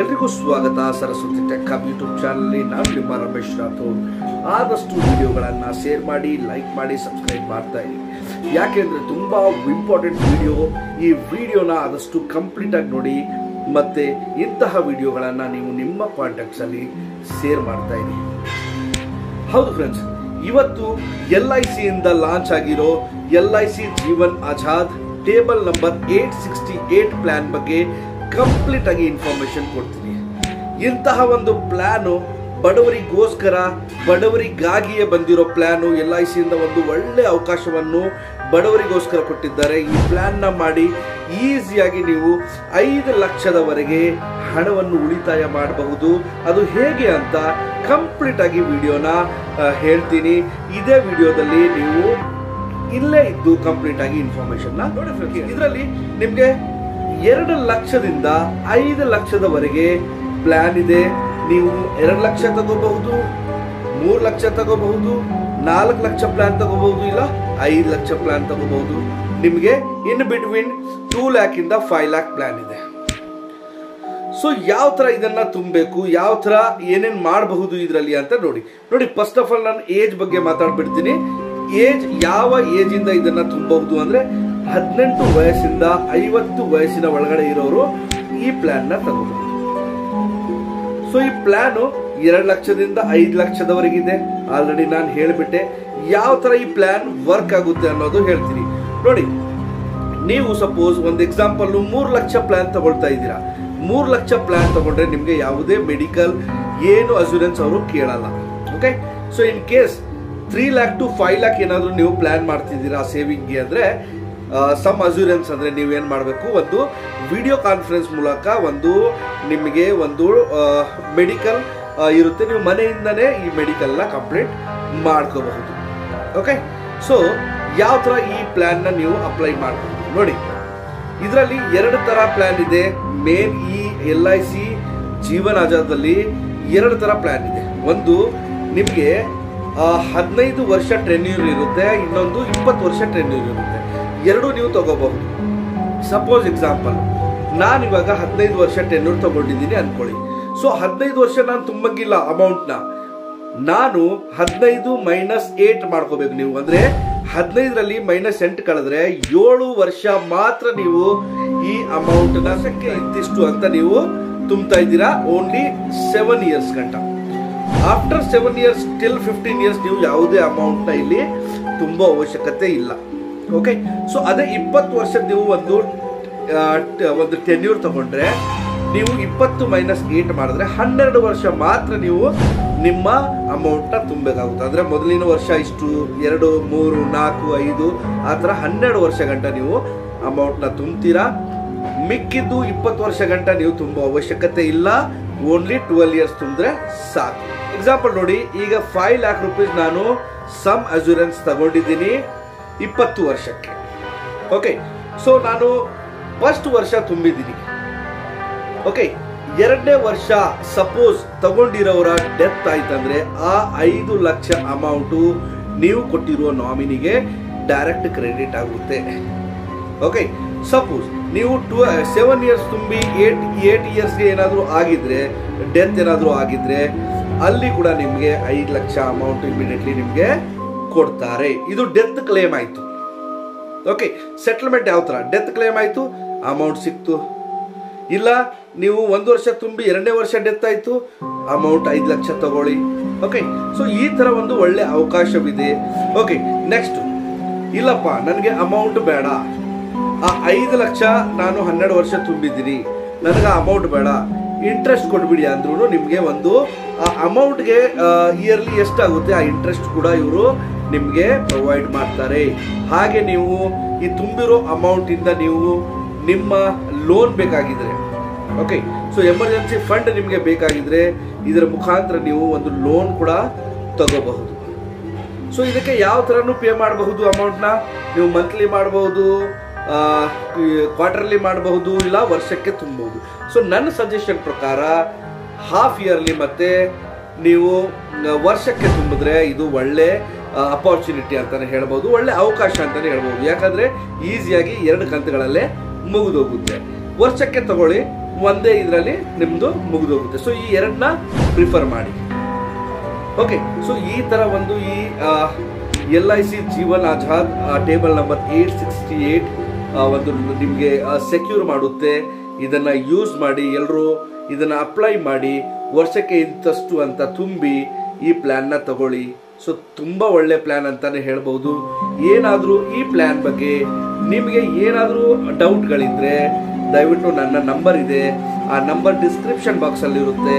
ಎಲ್ರಿಗೂ ಸ್ವಾಗತ Saraswati tech hub YouTube channel ನಾನು ನಿಮ್ಮ ರಮೇಶ್ ರಾಥೋಡ್. ಆದಷ್ಟು ವಿಡಿಯೋಗಳನ್ನು ಶೇರ್ ಮಾಡಿ, ಲೈಕ್ ಮಾಡಿ, ಸಬ್ಸ್ಕ್ರೈಬ್ ಮಾಡ್ತಾ ಇರಿ. ಯಾಕೆಂದರೆ ತುಂಬ ಇಂಪಾರ್ಟೆಂಟ್ ವಿಡಿಯೋ. ಈ ವಿಡಿಯೋನ ಆದಷ್ಟು ಕಂಪ್ಲೀಟಾಗಿ ನೋಡಿ ಮತ್ತು ಇಂತಹ ವಿಡಿಯೋಗಳನ್ನು ನೀವು ನಿಮ್ಮ ಕಾಂಟ್ಯಾಕ್ಟ್ಸಲ್ಲಿ ಶೇರ್ ಮಾಡ್ತಾ ಇರಿ. ಹೌದು ಫ್ರೆಂಡ್ಸ್, ಇವತ್ತು LIC ಇಂದ ಲಾಂಚ್ ಆಗಿರೋ LIC Jeevan Azad table number 868 plan ಬಗ್ಗೆ ಕಂಪ್ಲೀಟ್ ಆಗಿ ಇನ್ಫಾರ್ಮೇಶನ್ ಕೊಡ್ತೀನಿ. ಇಂತಹ ಒಂದು ಪ್ಲಾನು ಬಡವರಿಗೋಸ್ಕರ, ಬಡವರಿಗಾಗಿಯೇ ಬಂದಿರೋ ಪ್ಲಾನು. LIC ಇಂದ ಒಂದು ಒಳ್ಳೆ ಅವಕಾಶವನ್ನು ಬಡವರಿಗೋಸ್ಕರ ಕೊಟ್ಟಿದ್ದಾರೆ. ಈ ಪ್ಲಾನ್ನ ಮಾಡಿ ಈಸಿಯಾಗಿ ನೀವು 5 ಲಕ್ಷದವರೆಗೆ ಹಣವನ್ನು ಉಳಿತಾಯ ಮಾಡಬಹುದು. ಅದು ಹೇಗೆ ಅಂತ ಕಂಪ್ಲೀಟ್ ಆಗಿ ವಿಡಿಯೋನ ಹೇಳ್ತೀನಿ. ಇದೇ ವಿಡಿಯೋದಲ್ಲಿ ನೀವು ಇಲ್ಲೇ ಇದ್ದು ಕಂಪ್ಲೀಟ್ ಆಗಿ ಇನ್ಫಾರ್ಮೇಶನ್ ನೋಡಿ. ಇದರಲ್ಲಿ ನಿಮಗೆ 2 ಲಕ್ಷದಿಂದ 5 ಲಕ್ಷದವರೆಗೆ ಪ್ಲಾನ್ ಇದೆ. ನೀವು 2 ಲಕ್ಷ ತಗೋಬಹುದು, 3 ಲಕ್ಷ ತಗೋಬಹುದು, 4 ಲಕ್ಷ ಪ್ಲಾನ್ ತಗೋಬಹುದು, ಇಲ್ಲ 5 ಲಕ್ಷ ಪ್ಲಾನ್ ತಗೋಬಹುದು. ನಿಮಗೆ ಇನ್ ಬಿಟ್ವೀನ್ 2 ಲ್ಯಾಕ್ ಇಂದ 5 ಲ್ಯಾಕ್ ಪ್ಲಾನ್ ಇದೆ. ಸೊ ಯಾವ ತರ ಇದನ್ನ ತುಂಬಬೇಕು, ಯಾವ ತರ ಏನೇನ್ ಮಾಡಬಹುದು ಇದರಲ್ಲಿ ಅಂತ ನೋಡಿ. ಫಸ್ಟ್ ಆಫ್ ಆಲ್ ನಾನು ಏಜ್ ಬಗ್ಗೆ ಮಾತಾಡ್ಬಿಡ್ತೀನಿ. ಏಜ್, ಯಾವ ಏಜ್ ಇಂದ ಇದನ್ನ ತುಂಬಬಹುದು ಅಂದ್ರೆ 18 ವಯಸ್ಸಿಂದ 50 ವಯಸ್ಸಿನ ಒಳಗಡೆ ಇರೋರು ಈ ಪ್ಲಾನ್ ನ ತಗೋಬಹುದು. ಸೊ ಈ ಪ್ಲಾನ್ 2 ಲಕ್ಷದಿಂದ 5 ಲಕ್ಷದವರೆಗಿದೆ. ಆಲ್ರೆಡಿ ನಾನು ಹೇಳ್ಬಿಟ್ಟೆ ಯಾವ ತರ ಈ ಪ್ಲಾನ್ ವರ್ಕ್ ಆಗುತ್ತೆ ಅನ್ನೋದು ಹೇಳ್ತೀನಿ. ನೋಡಿ, ನೀವು ಸಪೋಸ್ ಒಂದು ಎಕ್ಸಾಂಪಲ್ 3 ಲಕ್ಷ ಪ್ಲಾನ್ ತಗೊಳ್ತಾ ಇದ್ದೀರಾ. 3 ಲಕ್ಷ ಪ್ಲಾನ್ ತಗೊಂಡ್ರೆ ನಿಮ್ಗೆ ಯಾವುದೇ ಮೆಡಿಕಲ್ ಏನು ಅಶ್ಯೂರೆನ್ಸ್ ಅವರು ಕೇಳಲ್ಲ. Okay, so in case 3 lakh to 5 lakh ಏನಾದ್ರು ನೀವು ಪ್ಲಾನ್ ಮಾಡ್ತಿದ್ದೀರಾ ಸೇವಿಂಗ್ಗೆ ಅಂದ್ರೆ ಸಮ್ ಅಶ್ಯೂರೆನ್ಸ್ ಅಂದ್ರೆ ನೀವೇನ್ ಮಾಡಬೇಕು, ಒಂದು ವಿಡಿಯೋ ಕಾನ್ಫರೆನ್ಸ್ ಮೂಲಕ ನಿಮಗೆ ಒಂದು ಮೆಡಿಕಲ್ ಇರುತ್ತೆ. ನೀವು ಮನೆಯಿಂದನೇ ಈ ಮೆಡಿಕಲ್ ನ ಕಂಪ್ಲೀಟ್ ಮಾಡ್ಕೋಬಹುದು. ಓಕೆ, ಸೊ ಯಾವ ತರ ಈ ಪ್ಲಾನ್ ನ ನೀವು ಅಪ್ಲೈ ಮಾಡಬಹುದು ನೋಡಿ. ಇದರಲ್ಲಿ 2 ತರ ಪ್ಲಾನ್ ಇದೆ. ಮೇನ್ ಈ LIC ಜೀವನ್ ಆಜಾದಲ್ಲಿ 2 ತರ ಪ್ಲಾನ್ ಇದೆ. ಒಂದು ನಿಮಗೆ 15 ವರ್ಷ ಟೆನ್ಯೂರ್ ಇರುತ್ತೆ, ಇನ್ನೊಂದು 20 ವರ್ಷ ಟೆನ್ಯೂರ್ ಇರುತ್ತೆ. ಎರಡು ನೀವು ತಗೋಬಹುದು. ಸಪೋಸ್ ಎಕ್ಸಾಂಪಲ್, ನಾನು ಇವಾಗ 15 ವರ್ಷ ಟೆನ್ಯೂರ್ ತಗೊಂಡಿದ್ದೀನಿ ಅನ್ಕೊಳ್ಳಿ. ಸೊ 15 ವರ್ಷ ನಾನು ತುಂಬಂಗಿಲ್ಲ ಅಮೌಂಟ್ನ. ನಾನು 15 -8 ಮಾಡ್ಕೋಬೇಕು. ನೀವು ಅಂದ್ರೆ 15ರಲ್ಲಿ -8 ಕಳೆದ್ರೆ 7 ವರ್ಷ ಮಾತ್ರ ನೀವು ಈ ಅಮೌಂಟ್ ನ ಇಂತಿಷ್ಟು ಅಂತ ನೀವು ತುಂಬ್ತಾ ಇದ್ದೀರಾ. ಓನ್ಲಿ 7 ಇಯರ್ಸ್ ಗಂಟ. ಆಫ್ಟರ್ 7 ಇಯರ್ಸ್ ಟಿಲ್ 15 ಇಯರ್ಸ್ ನೀವು ಯಾವುದೇ ಅಮೌಂಟ್ ನ ಇಲ್ಲಿ ತುಂಬಾ ಅವಶ್ಯಕತೆ ಇಲ್ಲ. ಓಕೆ, ಸೊ ಅದೇ 20 ವರ್ಷದ ನೀವು ಒಂದು ಟೆನ್ಯೂರ್ ತಗೊಂಡ್ರೆ ನೀವು 20 -8 ಮಾಡಿದ್ರೆ 12 ವರ್ಷ ಮಾತ್ರ ನೀವು ನಿಮ್ಮ ಅಮೌಂಟ್ ನ ತುಂಬಬೇಕಾಗುತ್ತೆ. ಅಂದ್ರೆ ಮೊದಲಿನ ವರ್ಷ ಇಷ್ಟು, 2, 3, 4, 5 ಆ ತರ 12 ವರ್ಷ ಗಂಟ ನೀವು ಅಮೌಂಟ್ ನ ತುಂಬ್ತೀರಾ. ಮಿಕ್ಕಿದ್ದು 20 ವರ್ಷ ಗಂಟ ನೀವು ತುಂಬೋ ಅವಶ್ಯಕತೆ ಇಲ್ಲ. ಓನ್ಲಿ 12 ಇಯರ್ಸ್ ತುಂಬಿದ್ರೆ ಸಾಕು. ಎಕ್ಸಾಂಪಲ್ ನೋಡಿ, ಈಗ 5 ಲ್ಯಾಕ್ ರುಪೀಸ್ ನಾನು ಸಮ್ ಅಶ್ಯೂರೆನ್ಸ್ ತಗೊಂಡಿದ್ದೀನಿ 20 ವರ್ಷಕ್ಕೆ. ಓಕೆ, ಸೊ ನಾನು ಫಸ್ಟ್ ವರ್ಷ ತುಂಬಿದ್ದೀನಿ. ಓಕೆ, 2ನೇ ವರ್ಷ ಸಪೋಸ್ ತಗೊಂಡಿರೋರ ಡೆತ್ ಆಯ್ತಂದ್ರೆ ಆ 5 ಲಕ್ಷ ಅಮೌಂಟು ನೀವು ಕೊಟ್ಟಿರುವ ನಾಮಿನಿಗೆ ಡೈರೆಕ್ಟ್ ಕ್ರೆಡಿಟ್ ಆಗುತ್ತೆ. ಓಕೆ, ಸಪೋಸ್ ನೀವು 7 ಇಯರ್ಸ್ ತುಂಬಿ 8 ಇಯರ್ಸ್ಗೆ ಏನಾದರೂ ಆಗಿದ್ರೆ, ಡೆತ್ ಏನಾದರೂ ಆಗಿದ್ರೆ ಅಲ್ಲಿ ಕೂಡ ನಿಮಗೆ 5 ಲಕ್ಷ ಅಮೌಂಟ್ ಇಮಿಡಿಯೇಟ್ಲಿ ನಿಮಗೆ ಕೊಡ್ತಾರೆ. ಇದು ಡೆತ್ ಕ್ಲೇಮ್ ಆಯ್ತು. ಓಕೆ, ಸೆಟಲ್ಮೆಂಟ್ ಯಾವ ತರ, ಡೆತ್ ಕ್ಲೇಮ್ ಆಯ್ತು, ಅಮೌಂಟ್ ಸಿಕ್ತು. ಇಲ್ಲ ನೀವು 1 ವರ್ಷ ತುಂಬಿ 2ನೇ ವರ್ಷ ಡೆತ್ ಆಯ್ತು, ಅಮೌಂಟ್ 5 ಲಕ್ಷ ತಗೊಳ್ಳಿ. ಓಕೆ, ಸೊ ಈ ತರ ಒಂದು ಒಳ್ಳೆ ಅವಕಾಶವಿದೆ. ಓಕೆ, ನೆಕ್ಸ್ಟ್, ಇಲ್ಲಪ್ಪ ನನಗೆ ಅಮೌಂಟ್ ಬೇಡ, ಆ 5 ಲಕ್ಷ ನಾನು 12 ವರ್ಷ ತುಂಬಿದ್ದೀನಿ, ನನಗೆ ಅಮೌಂಟ್ ಬೇಡ, ಇಂಟ್ರೆಸ್ಟ್ ಕೊಡ್ಬಿಡಿ ಅಂದ್ರೂ ನಿಮಗೆ ಒಂದು ಆ ಅಮೌಂಟ್ಗೆ ಇಯರ್ಲಿ ಎಷ್ಟಾಗುತ್ತೆ ಆ ಇಂಟ್ರೆಸ್ಟ್ ಕೂಡ ಇವರು ನಿಮಗೆ ಪ್ರೊವೈಡ್ ಮಾಡ್ತಾರೆ. ಹಾಗೆ ನೀವು ಈ ತುಂಬಿರೋ ಅಮೌಂಟ್ ಇಂದ ನೀವು ನಿಮ್ಮ ಲೋನ್ ಬೇಕಾಗಿದ್ರೆ, ಓಕೆ, ಸೊ ಎಮರ್ಜೆನ್ಸಿ ಫಂಡ್ ನಿಮಗೆ ಬೇಕಾಗಿದ್ರೆ ಇದರ ಮುಖಾಂತರ ನೀವು ಒಂದು ಲೋನ್ ಕೂಡ ತಗೋಬಹುದು. ಸೊ ಇದಕ್ಕೆ ಯಾವ ತರನು ಪೇ ಮಾಡಬಹುದು ಅಮೌಂಟ್ನ. ನೀವು ಮಂತ್ಲಿ ಮಾಡಬಹುದು, ಕ್ವಾರ್ಟರ್ಲಿ ಮಾಡಬಹುದು, ಇಲ್ಲ ವರ್ಷಕ್ಕೆ ತುಂಬಬಹುದು. ಸೊ ನನ್ನ ಸಜೆಷನ್ ಪ್ರಕಾರ ಹಾಫ್ ಇಯರ್ಲಿ ಮತ್ತೆ ನೀವು ವರ್ಷಕ್ಕೆ ತುಂಬಿದ್ರೆ ಇದು ಒಳ್ಳೆ ಅಪಾರ್ಚುನಿಟಿ ಅಂತಾನೆ ಹೇಳ್ಬೋದು, ಒಳ್ಳೆ ಅವಕಾಶ ಅಂತಾನೆ ಹೇಳ್ಬೋದು. ಯಾಕಂದ್ರೆ ಈಸಿಯಾಗಿ 2 ಕಂತುಗಳಲ್ಲೇ ಮುಗಿದೋಗುತ್ತೆ. ವರ್ಷಕ್ಕೆ ತಗೊಳ್ಳಿ, ಒಂದೇ ಇದರಲ್ಲಿ ನಿಮ್ದು ಮುಗಿದೋಗುತ್ತೆ. ಸೊ ಈ ಎರಡನ್ನ ಪ್ರಿಫರ್ ಮಾಡಿ. ಓಕೆ, ಸೊ ಈ ತರ ಒಂದು ಈ LIC Jeevan Azad table number 868 ಒಂದು ನಿಮಗೆ ಸೆಕ್ಯೂರ್ ಮಾಡುತ್ತೆ. ಇದನ್ನ ಯೂಸ್ ಮಾಡಿ, ಎಲ್ಲರೂ ಇದನ್ನ ಅಪ್ಲೈ ಮಾಡಿ, ವರ್ಷಕ್ಕೆ ಇಂತಷ್ಟು ಅಂತ ತುಂಬಿ ಈ ಪ್ಲಾನ್ನ ತಗೊಳ್ಳಿ. ಸೊ ತುಂಬಾ ಒಳ್ಳೆ ಪ್ಲಾನ್ ಅಂತಾನೆ ಹೇಳ್ಬಹುದು. ಏನಾದ್ರೂ ಈ ಪ್ಲಾನ್ ಬಗ್ಗೆ ನಿಮಗೆ ಏನಾದ್ರೂ ಡೌಟ್ಗಳಿದ್ರೆ ದಯವಿಟ್ಟು ನನ್ನ ನಂಬರ್ ಇದೆ, ಆ ನಂಬರ್ ಡಿಸ್ಕ್ರಿಪ್ಷನ್ ಬಾಕ್ಸ್ ಅಲ್ಲಿ ಇರುತ್ತೆ,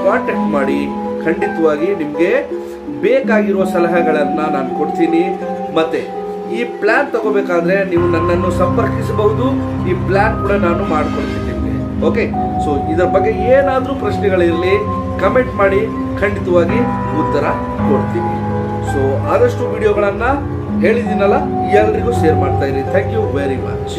ಕಾಂಟ್ಯಾಕ್ಟ್ ಮಾಡಿ. ಖಂಡಿತವಾಗಿ ನಿಮಗೆ ಬೇಕಾಗಿರುವ ಸಲಹೆಗಳನ್ನ ನಾನು ಕೊಡ್ತೀನಿ. ಮತ್ತೆ ಈ ಪ್ಲಾನ್ ತಗೋಬೇಕಾದ್ರೆ ನೀವು ನನ್ನನ್ನು ಸಂಪರ್ಕಿಸಬಹುದು. ಈ ಪ್ಲಾನ್ ಕೂಡ ನಾನು ಮಾಡ್ಕೊಡ್ತೀನಿ ನಿಮಗೆ. ಓಕೆ, ಸೊ ಇದರ ಬಗ್ಗೆ ಏನಾದ್ರೂ ಪ್ರಶ್ನೆಗಳಿರಲಿ ಕಮೆಂಟ್ ಮಾಡಿ, ಖಂಡಿತವಾಗಿ ಉತ್ತರ ಕೊಡ್ತೀನಿ. ಸೊ ಆದಷ್ಟು ವಿಡಿಯೋಗಳನ್ನ ಹೇಳಿದ್ದೀನಲ್ಲ, ಎಲ್ಲರಿಗೂ ಶೇರ್ ಮಾಡ್ತಾ ಇರಿ. Thank you very much.